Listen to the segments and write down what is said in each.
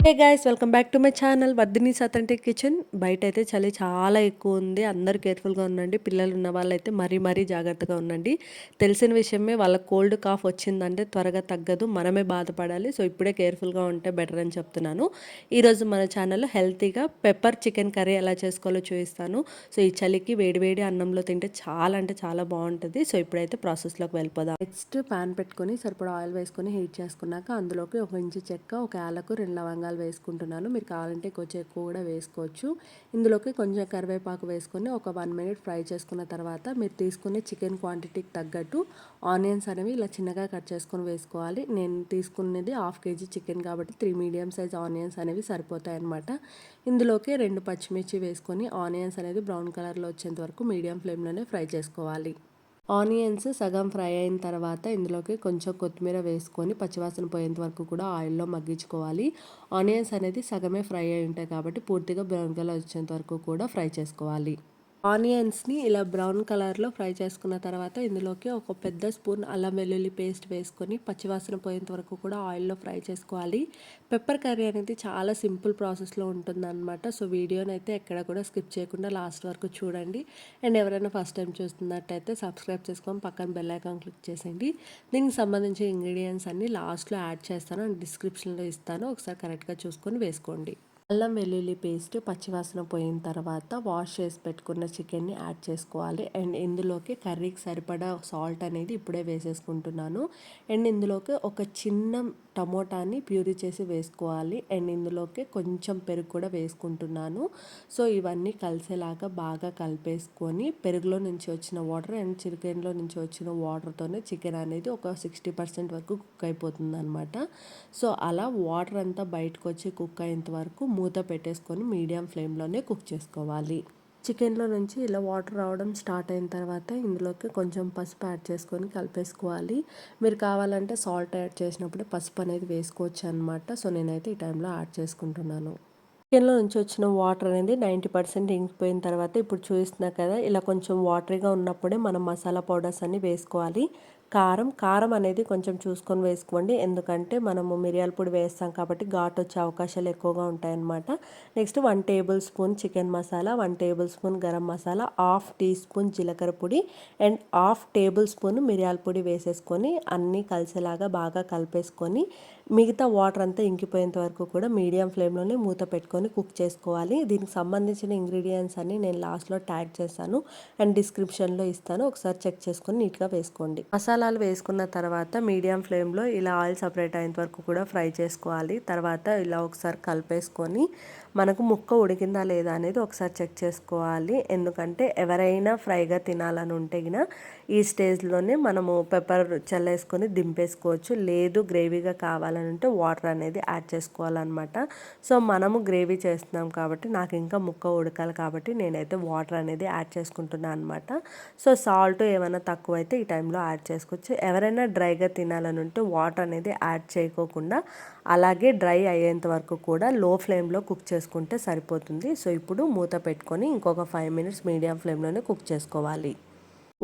Hey guys welcome back to my channel Vardhini's authentic kitchen. బయట అయితే చలి చాలా ఎక్కువ ఉంది. అందరూ కేర్ఫుల్గా ఉండండి. పిల్లలు ఉన్న వాళ్ళైతే మరీ జాగ్రత్తగా ఉండండి. తెలిసిన విషయమే, వాళ్ళకి కోల్డ్ కాఫ్ వచ్చిందంటే త్వరగా తగ్గదు, మనమే బాధపడాలి. సో ఇప్పుడే కేర్ఫుల్గా ఉంటే బెటర్ అని చెప్తున్నాను. ఈరోజు మన ఛానల్లో హెల్తీగా పెప్పర్ చికెన్ కర్రీ ఎలా చేసుకోవాలో చూపిస్తాను. సో ఈ చలికి వేడివేడి అన్నంలో తింటే చాలా అంటే చాలా బాగుంటుంది. సో ఇప్పుడైతే ప్రాసెస్లోకి వెళ్ళిపోదాం. నెక్స్ట్ ప్యాన్ పెట్టుకొని సరిపడా ఆయిల్ వేసుకొని హీట్ చేసుకున్నాక అందులోకి 1 ఇంచు చెక్క, 1 యాలకు, 2 లవంగాలు వేసుకుంటున్నాను. మీరు కావాలంటే కొంచెం ఎక్కువ కూడా వేసుకోవచ్చు. ఇందులోకి కొంచెం కరివేపాకు వేసుకొని ఒక 1 మినిట్ ఫ్రై చేసుకున్న తర్వాత మీరు తీసుకునే చికెన్ క్వాంటిటీకి తగ్గట్టు ఆనియన్స్ అనేవి ఇలా చిన్నగా కట్ చేసుకొని వేసుకోవాలి. నేను తీసుకునేది 1/2 కేజీ చికెన్ కాబట్టి 3 మీడియం సైజ్ ఆనియన్స్ అనేవి సరిపోతాయి అన్నమాట. ఇందులోకి 2 పచ్చిమిర్చి వేసుకొని ఆనియన్స్ అనేది బ్రౌన్ కలర్లో వచ్చేంత వరకు మీడియం ఫ్లేమ్లోనే ఫ్రై చేసుకోవాలి. ఆనియన్స్ సగం ఫ్రై అయిన తర్వాత ఇందులోకి కొంచెం కొత్తిమీర వేసుకొని పచ్చివాసన పోయేంత వరకు కూడా ఆయిల్లో మగ్గించుకోవాలి. ఆనియన్స్ అనేది సగమే ఫ్రై అయి ఉంటాయి కాబట్టి పూర్తిగా బ్రౌన్ కలర్ వచ్చేంత వరకు కూడా ఫ్రై చేసుకోవాలి. ఆనియన్స్ని ఇలా బ్రౌన్ కలర్లో ఫ్రై చేసుకున్న తర్వాత ఇందులోకి ఒక పెద్ద స్పూన్ అల్లం వెల్లుల్లి పేస్ట్ వేసుకొని పచ్చివాసన పోయేంత వరకు కూడా ఆయిల్లో ఫ్రై చేసుకోవాలి. పెప్పర్ కర్రీ అనేది చాలా సింపుల్ ప్రాసెస్లో ఉంటుందన్నమాట. సో వీడియోని అయితే ఎక్కడ కూడా స్కిప్ చేయకుండా లాస్ట్ వరకు చూడండి. అండ్ ఎవరైనా ఫస్ట్ టైం చూస్తున్నట్టయితే సబ్స్క్రైబ్ చేసుకొని పక్కన బెల్ ఐకాన్ క్లిక్ చేసేయండి. దీనికి సంబంధించిన ఇంగ్రీడియంట్స్ అన్ని లాస్ట్లో యాడ్ చేస్తాను అండ్ డిస్క్రిప్షన్లో ఇస్తాను, ఒకసారి కరెక్ట్గా చూసుకొని వేసుకోండి. అల్లం వెల్లుల్లి పేస్ట్ పచ్చివాసన పోయిన తర్వాత వాష్ చేసి పెట్టుకున్న చికెన్ని యాడ్ చేసుకోవాలి. అండ్ ఇందులోకి కర్రీకి సరిపడా సాల్ట్ అనేది ఇప్పుడే వేసేసుకుంటున్నాను. అండ్ ఇందులోకి ఒక చిన్న టమోటాని ప్యూరీ చేసి వేసుకోవాలి. అండ్ ఇందులోకి కొంచెం పెరుగు కూడా వేసుకుంటున్నాను. సో ఇవన్నీ కలిసేలాగా బాగా కలిపేసుకొని పెరుగులో నుంచి వచ్చిన వాటర్ అండ్ చికెన్లో నుంచి వచ్చిన వాటర్తోనే చికెన్ అనేది ఒక 60% వరకు కుక్ అయిపోతుంది అనమాట. సో అలా వాటర్ అంతా బయటకు వచ్చి కుక్ అయ్యేంత వరకు మూత పెట్టేసుకొని మీడియం ఫ్లేమ్లోనే కుక్ చేసుకోవాలి. చికెన్లో నుంచి ఇలా వాటర్ రావడం స్టార్ట్ అయిన తర్వాత ఇందులోకి కొంచెం పసుపు యాడ్ చేసుకొని కలిపేసుకోవాలి. మీరు కావాలంటే సాల్ట్ యాడ్ చేసినప్పుడే పసుపు అనేది వేసుకోవచ్చు అనమాట. సో నేనైతే ఈ టైంలో యాడ్ చేసుకుంటున్నాను. చికెన్లో నుంచి వచ్చిన వాటర్ అనేది 90% ఇంకిపోయిన తర్వాత ఇప్పుడు చూస్తున్నా కదా, ఇలా కొంచెం వాటరీగా ఉన్నప్పుడే మనం మసాలా పౌడర్స్ అన్ని వేసుకోవాలి. కారం అనేది కొంచెం చూసుకొని వేసుకోండి, ఎందుకంటే మనము మిరియాల పొడి వేస్తాం కాబట్టి ఘాటు వచ్చే అవకాశాలు ఎక్కువగా ఉంటాయన్నమాట. Next 1 table spoon chicken masala, 1 table spoon garam masala, 1/2 tea spoon జీలకర్ర పొడి అండ్ 1/2 టేబుల్ స్పూన్ మిరియాల పొడి వేసేసుకొని అన్నీ కలిసేలాగా బాగా కలిపేసుకొని మిగతా వాటర్ అంతా ఇంకిపోయేంత వరకు కూడా మీడియం ఫ్లేమ్లోనే మూత పెట్టుకొని కుక్ చేసుకోవాలి. దీనికి సంబంధించిన ఇంగ్రీడియంట్స్ అన్ని నేను లాస్ట్లో ట్యాగ్ చేస్తాను అండ్ డిస్క్రిప్షన్లో ఇస్తాను, ఒకసారి చెక్ చేసుకొని నీట్గా వేసుకోండి. మసాలాలు వేసుకున్న తర్వాత మీడియం ఫ్లేమ్లో ఇలా ఆయిల్ సపరేట్ అయ్యేంత వరకు కూడా ఫ్రై చేసుకోవాలి. తర్వాత ఇలా ఒకసారి కలిపేసుకొని మనకు ముక్క ఉడికిందా లేదా అనేది ఒకసారి చెక్ చేసుకోవాలి. ఎందుకంటే ఎవరైనా ఫ్రైగా తినాలని ఉంటే ఈ స్టేజ్లోనే మనము పెప్పర్ చల్లేసుకొని దింపేసుకోవచ్చు. లేదు గ్రేవీగా కావాలని ఉంటే వాటర్ అనేది యాడ్ చేసుకోవాలన్నమాట. సో మనము గ్రేవీ చేస్తున్నాం కాబట్టి నాకు ఇంకా ముక్క ఉడకాలి కాబట్టి నేనైతే వాటర్ అనేది యాడ్ చేసుకుంటున్నాను అనమాట. సో సాల్ట్ ఏమైనా తక్కువైతే ఈ టైంలో యాడ్ చేసుకోవచ్చు. ఎవరైనా డ్రైగా తినాలని ఉంటే వాటర్ అనేది యాడ్ చేయకోకుండా అలాగే డ్రై అయ్యేంత వరకు కూడా లో ఫ్లేమ్లో కుక్ చేసుకుంటే సరిపోతుంది. సో ఇప్పుడు మూత పెట్టుకొని ఇంకొక 5 మినిట్స్ మీడియం ఫ్లేమ్లోనే కుక్ చేసుకోవాలి.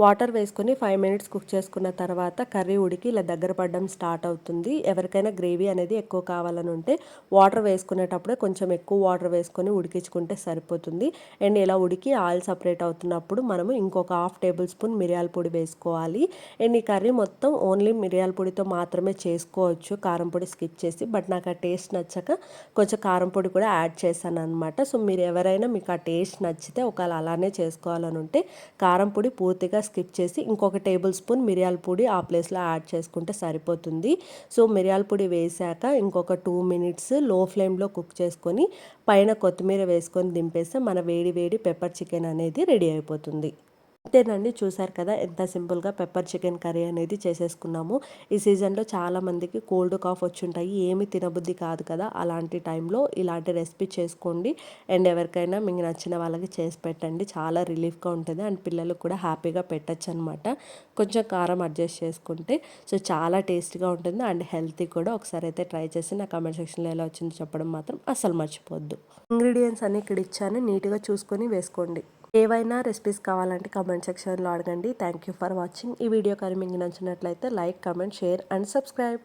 వాటర్ వేసుకొని 5 మినిట్స్ కుక్ చేసుకున్న తర్వాత కర్రీ ఉడికి ఇలా దగ్గర పడడం స్టార్ట్ అవుతుంది. ఎవరికైనా గ్రేవీ అనేది ఎక్కువ కావాలని ఉంటే వాటర్ వేసుకునేటప్పుడే కొంచెం ఎక్కువ వాటర్ వేసుకొని ఉడికించుకుంటే సరిపోతుంది. అండ్ ఇలా ఉడికి ఆయిల్ సపరేట్ అవుతున్నప్పుడు మనము ఇంకొక 1/2 టేబుల్ స్పూన్ మిరియాల పొడి వేసుకోవాలి. అండ్ ఈ కర్రీ మొత్తం ఓన్లీ మిరియాల పొడితో మాత్రమే చేసుకోవచ్చు, కారం పొడి స్కిప్ చేసి. బట్ నాకు ఆ టేస్ట్ నచ్చక కొంచెం కారం పొడి కూడా యాడ్ చేశాను అనమాట. సో మీరు ఎవరైనా మీకు ఆ టేస్ట్ నచ్చితే ఒకవేళ అలానే చేసుకోవాలని ఉంటే కారం పొడి పూర్తిగా స్కిప్ చేసి ఇంకొక టేబుల్ స్పూన్ మిరియాల పొడి ఆ ప్లేస్లో యాడ్ చేసుకుంటే సరిపోతుంది. సో మిరియాల పొడి వేసాక ఇంకొక 2 మినిట్స్ లో ఫ్లేమ్లో కుక్ చేసుకొని పైన కొత్తిమీర వేసుకొని దింపేస్తే మన వేడి వేడి పెప్పర్ చికెన్ అనేది రెడీ అయిపోతుంది. అంతేనండి, చూసారు కదా ఎంత సింపుల్గా పెప్పర్ చికెన్ కర్రీ అనేది చేసేసుకున్నాము. ఈ సీజన్లో చాలామందికి కోల్డ్ కాఫ్ వచ్చి ఉంటాయి, ఏమి తినబుద్ధి కాదు కదా, అలాంటి టైంలో ఇలాంటి రెసిపీ చేసుకోండి. అండ్ ఎవరికైనా మీకు నచ్చిన వాళ్ళకి చేసి పెట్టండి, చాలా రిలీఫ్గా ఉంటుంది అండ్ పిల్లలకు కూడా హ్యాపీగా పెట్టచ్చు అనమాట. కొంచెం కారం అడ్జస్ట్ చేసుకుంటే సో చాలా టేస్టీగా ఉంటుంది అండ్ హెల్తీ కూడా. ఒకసారి అయితే ట్రై చేసి నా కామెంట్ సెక్షన్లో ఎలా వచ్చిందో చెప్పడం మాత్రం అస్సలు మర్చిపోద్దు. ఇంగ్రీడియంట్స్ అన్ని ఇక్కడ ఇచ్చాను, నీట్గా చూసుకొని వేసుకోండి. ఏవైనా రెసిపీస్ కావాలంటే కామెంట్ సెక్షన్లో అడగండి. Thank you for watching. ఈ వీడియో కానీ మీకు నచ్చినట్లయితే like, comment, share and subscribe.